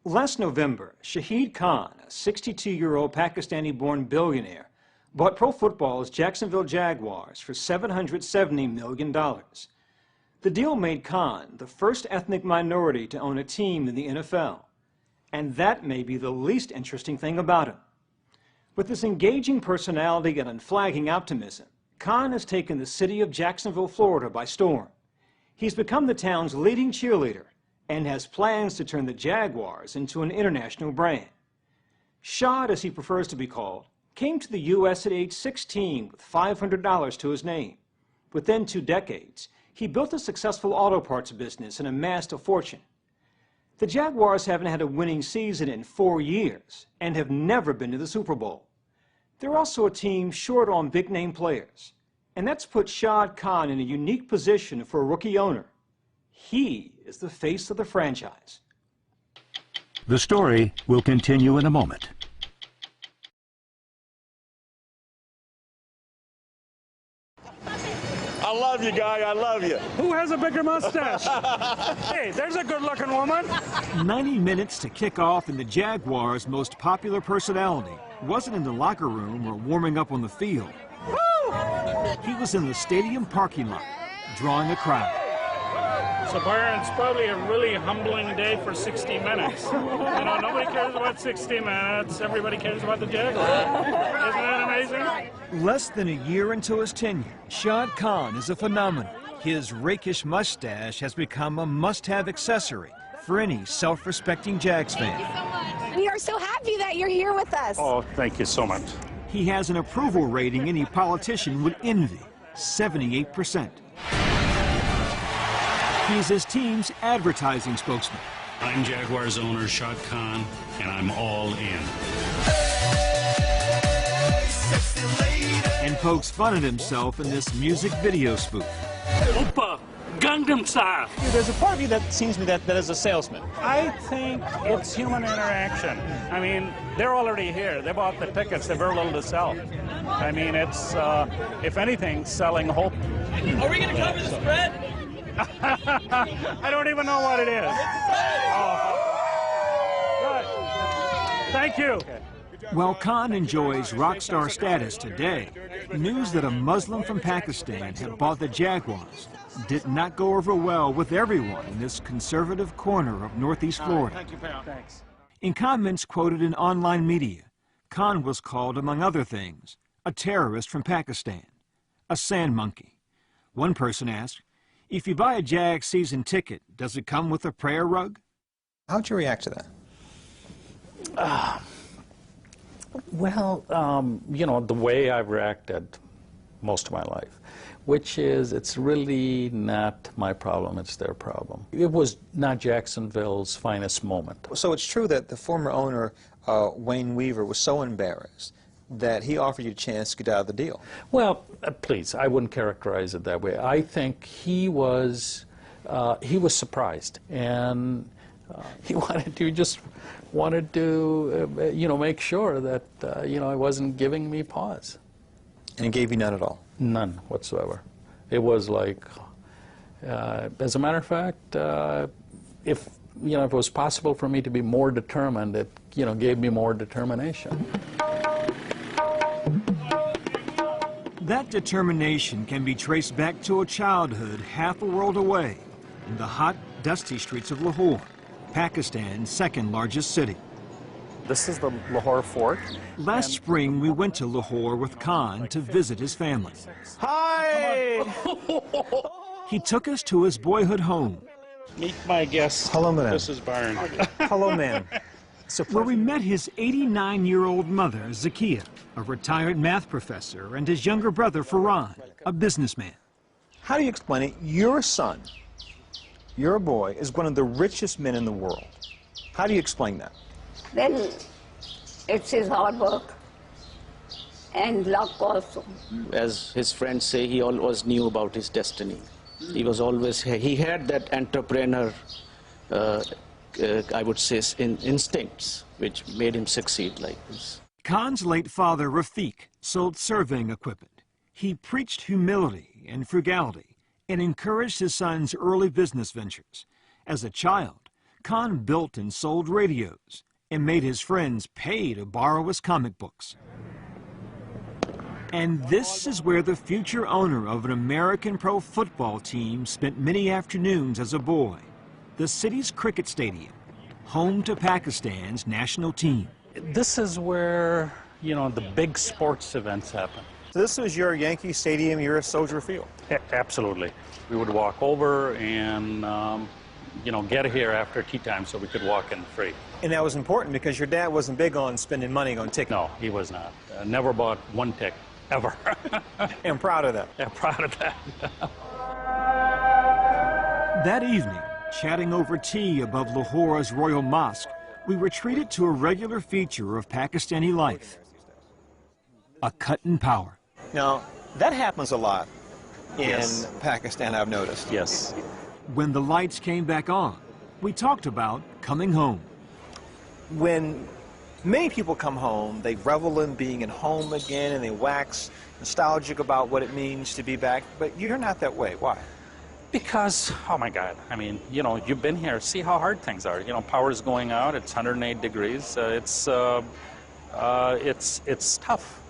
Last November, Shahid Khan, a 62-year-old Pakistani-born billionaire, bought pro football's Jacksonville Jaguars for $770 million. The deal made Khan the first ethnic minority to own a team in the NFL. And that may be the least interesting thing about him. With his engaging personality and unflagging optimism, Khan has taken the city of Jacksonville, Florida by storm. He's become the town's leading cheerleader and has plans to turn the Jaguars into an international brand. Shad, as he prefers to be called, came to the U.S. at age 16 with $500 to his name. Within 2 decades, he built a successful auto parts business and amassed a fortune. The Jaguars haven't had a winning season in 4 years and have never been to the Super Bowl. They're also a team short on big-name players, and that's put Shad Khan in a unique position for a rookie owner. He is the face of the franchise. The story will continue in a moment. I love you, guy. I love you. Who has a bigger mustache? Hey, there's a good-looking woman. 90 minutes to kick off, and the Jaguars' most popular personality wasn't in the locker room or warming up on the field. Woo! He was in the stadium parking lot, drawing a crowd. So, Byron, it's probably a really humbling day for 60 minutes. You know, nobody cares about 60 minutes. Everybody cares about the Jaguars. Isn't that amazing? Less than a year into his tenure, Shad Khan is a phenomenon. His rakish mustache has become a must-have accessory for any self-respecting Jags fan. We are so happy that you're here with us. Oh, thank you so much. He has an approval rating any politician would envy, 78%. He's his team's advertising spokesman. I'm Jaguars owner Shad Khan, and I'm all in. And pokes fun at himself in this music video spoof. Opa, Gangnam Style. There's a part of you that seems to me that is a salesman. I think it's human interaction. I mean, they're already here. They bought the tickets. They're very little to sell. I mean, it's, if anything, selling hope. Are we going to cover the spread? I don't even know what it is. Oh. Good. Thank you. While Khan enjoys rock star status today, news that a Muslim from Pakistan had bought the Jaguars did not go over well with everyone in this conservative corner of Northeast Florida. Thank you, pal. Thanks. In comments quoted in online media, Khan was called, among other things, a terrorist from Pakistan, a sand monkey. One person asked, if you buy a Jag season ticket, does it come with a prayer rug? How'd you react to that? Well, you know, the way I've reacted most of my life, which is it's really not my problem, it's their problem. It was not Jacksonville's finest moment. So it's true that the former owner, Wayne Weaver, was so embarrassed that he offered you a chance to get out of the deal. Well, please, I wouldn't characterize it that way. I think he was surprised, and he wanted to you know, make sure that you know, I wasn't giving me pause. And he gave you none at all? None whatsoever. It was like, as a matter of fact, if you know, if it was possible for me to be more determined, it, you know, gave me more determination. That determination can be traced back to a childhood half a world away in the hot, dusty streets of Lahore, Pakistan's second largest city. This is the Lahore Fort. Last spring, we went to Lahore with Khan to visit his family. Hi! He took us to his boyhood home. Meet my guest. Hello, madam. This is Byron. Hello, ma'am. Where we met his 89-year-old mother, Zakiya, a retired math professor, and his younger brother, Farhan, a businessman. How do you explain it? Your son, your boy, is one of the richest men in the world. How do you explain that? Well, it's his hard work and luck also. As his friends say, he always knew about his destiny. He was always, he had that entrepreneur, I would say, instincts, which made him succeed like this. Khan's late father, Rafiq, sold surveying equipment. He preached humility and frugality and encouraged his son's early business ventures. As a child, Khan built and sold radios and made his friends pay to borrow his comic books. And this is where the future owner of an American pro football team spent many afternoons as a boy. The city's cricket stadium, home to Pakistan's national team. This is where, you know, the big sports events happen. So this was your Yankee Stadium, your Soldier Field? Absolutely. We would walk over and, you know, get here after tea time so we could walk in free. And that was important because your dad wasn't big on spending money on tickets. No, he was not. Never bought one ticket, ever. And proud of that. Yeah, proud of that. That evening, chatting over tea above Lahore's Royal Mosque, we were treated to a regular feature of Pakistani life, a cut in power. Now, that happens a lot in Yes. Pakistan, I've noticed. Yes. When the lights came back on, we talked about coming home. When many people come home, they revel in being at home again and they wax nostalgic about what it means to be back, but you're not that way. Why? Because, oh my God, I mean, you know, you've been here, see how hard things are. You know, power's going out, it's 108 degrees, it's tough.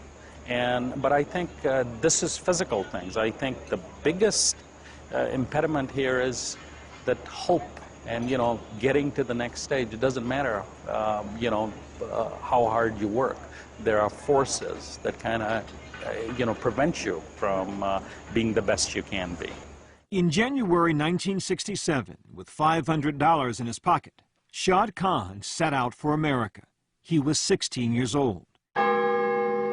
But I think this is physical things. I think the biggest impediment here is that hope and, you know, getting to the next stage. It doesn't matter, you know, how hard you work. There are forces that kind of, you know, prevent you from being the best you can be. In January 1967, with $500 in his pocket, Shad Khan set out for America. He was 16 years old.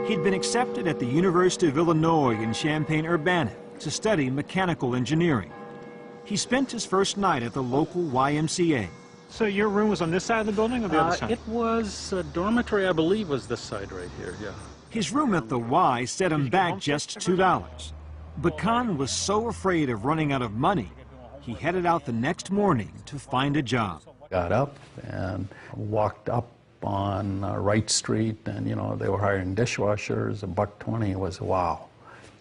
He'd been accepted at the University of Illinois in Champaign-Urbana to study mechanical engineering. He spent his first night at the local YMCA. So your room was on this side of the building or the other side? It was a dormitory, I believe, was this side right here, yeah. His room at the Y set him back just $2. But Khan was so afraid of running out of money, he headed out the next morning to find a job. Got up and walked up on Wright Street, and, you know, they were hiring dishwashers. $1.20 was, wow,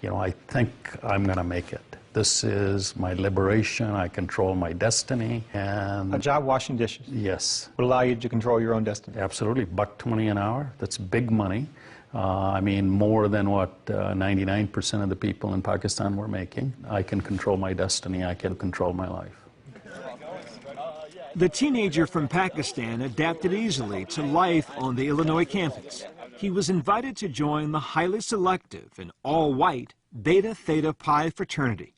you know, I think I'm going to make it. This is my liberation. I control my destiny. And A job washing dishes? Yes. Would allow you to control your own destiny? Absolutely. $1.20 an hour. That's big money. I mean, more than what 99% of the people in Pakistan were making. I can control my destiny. I can control my life. The teenager from Pakistan adapted easily to life on the Illinois campus. He was invited to join the highly selective and all-white Beta Theta Pi fraternity.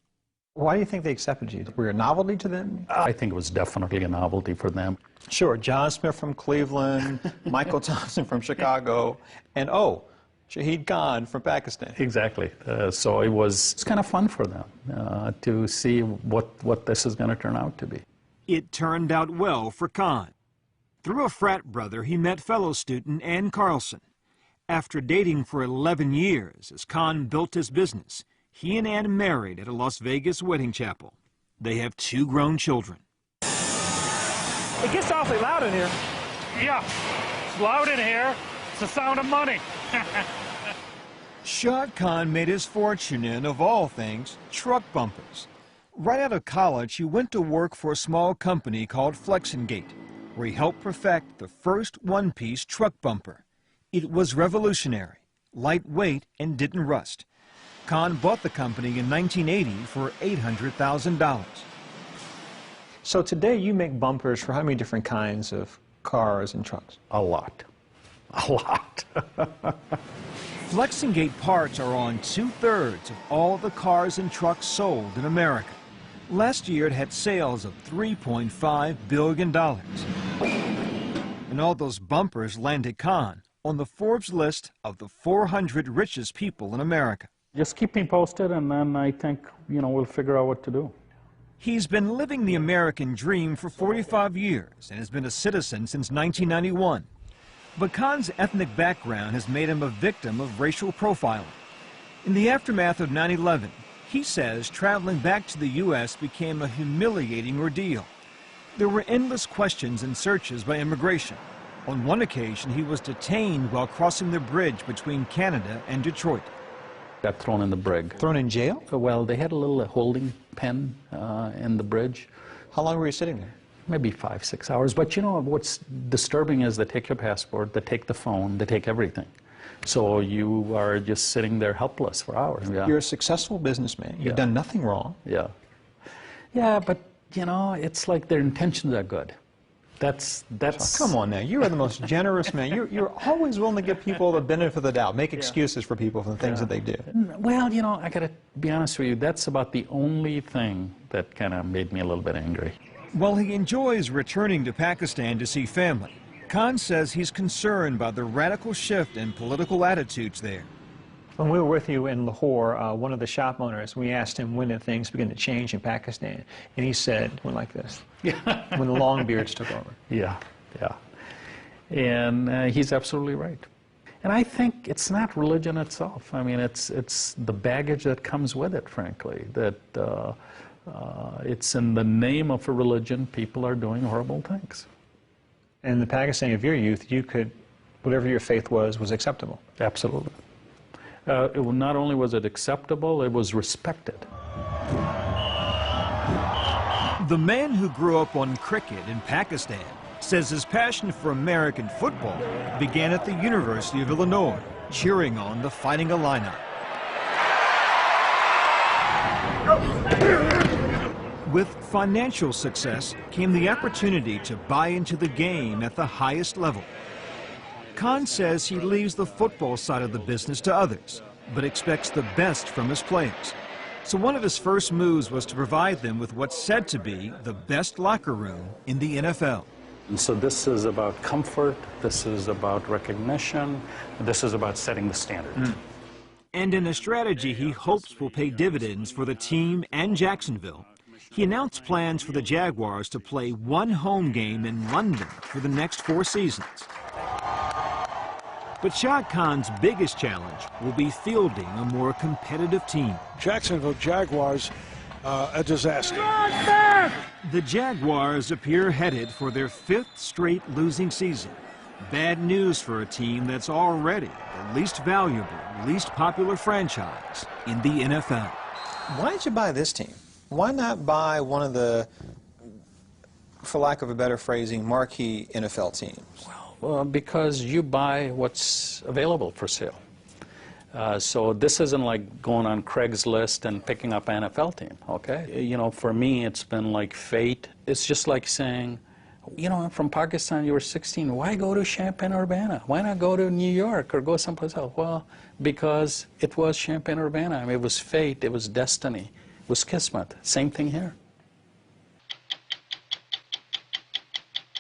Why do you think they accepted you? Were you a novelty to them? I think it was definitely a novelty for them. Sure, John Smith from Cleveland, Michael Thompson from Chicago, and oh, Shahid Khan from Pakistan. Exactly. So it's kind of fun for them to see what this is going to turn out to be. It turned out well for Khan. Through a frat brother, he met fellow student Ann Carlson. After dating for 11 years, as Khan built his business, he and Ann married at a Las Vegas wedding chapel. They have 2 grown children. It gets awfully loud in here. Yeah, it's loud in here. It's the sound of money. Shad Khan made his fortune in, of all things, truck bumpers. Right out of college, he went to work for a small company called Flexingate, where he helped perfect the first one-piece truck bumper. It was revolutionary, lightweight, and didn't rust. Khan bought the company in 1980 for $800,000. So today you make bumpers for how many different kinds of cars and trucks? A lot. A lot. Flexingate parts are on 2/3 of all the cars and trucks sold in America. Last year it had sales of $3.5 billion. And all those bumpers landed Khan on the Forbes list of the 400 richest people in America. Just keep me posted, and then I think, you know, we'll figure out what to do. He's been living the American dream for 45 years and has been a citizen since 1991. But Khan's ethnic background has made him a victim of racial profiling. In the aftermath of 9/11, he says traveling back to the U.S. became a humiliating ordeal. There were endless questions and searches by immigration. On one occasion, he was detained while crossing the bridge between Canada and Detroit. Got thrown in the brig. Thrown in jail? Well, they had a little holding pen in the bridge. How long were you sitting there? maybe 5, 6 hours. But you know, what's disturbing is they take your passport, they take the phone, they take everything. So you are just sitting there helpless for hours. Yeah. You're a successful businessman. You've done nothing wrong. Yeah. Yeah, but, you know, it's like their intentions are good. That's... So, come on now, you are the most generous man. You're always willing to give people the benefit of the doubt, make excuses for people for the things that they do. Well, you know, I got to be honest with you, that's about the only thing that kind of made me a little bit angry. While he enjoys returning to Pakistan to see family, Khan says he's concerned by the radical shift in political attitudes there. When we were with you in Lahore, one of the shop owners, we asked him when did things begin to change in Pakistan, and he said, went like this, when the long beards took over. Yeah, yeah. And he's absolutely right. And I think it's not religion itself. I mean, it's the baggage that comes with it, frankly, that it's in the name of a religion, people are doing horrible things. In the Pakistani of your youth, you could, whatever your faith was acceptable. Absolutely. Not only was it acceptable, it was respected. The man who grew up on cricket in Pakistan says his passion for American football began at the University of Illinois, cheering on the Fighting Illini. With financial success came the opportunity to buy into the game at the highest level. Khan says he leaves the football side of the business to others, but expects the best from his players. So one of his first moves was to provide them with what's said to be the best locker room in the NFL. And so this is about comfort, this is about recognition, this is about setting the standard. And in a strategy he hopes will pay dividends for the team and Jacksonville, he announced plans for the Jaguars to play one home game in London for the next 4 seasons. But Shad Khan's biggest challenge will be fielding a more competitive team. Jacksonville Jaguars, a disaster. The Jaguars appear headed for their 5th straight losing season. Bad news for a team that's already the least valuable, least popular franchise in the NFL. Why did you buy this team? Why not buy one of the, for lack of a better phrasing, marquee NFL teams? Well, because you buy what's available for sale. So this isn't like going on Craigslist and picking up an NFL team, okay? You know, for me, it's been like fate. It's just like saying, you know, I'm from Pakistan, you were 16, why go to Champaign-Urbana? Why not go to New York or go someplace else? Well, because it was Champaign-Urbana. I mean, it was fate, it was destiny, it was kismet. Same thing here.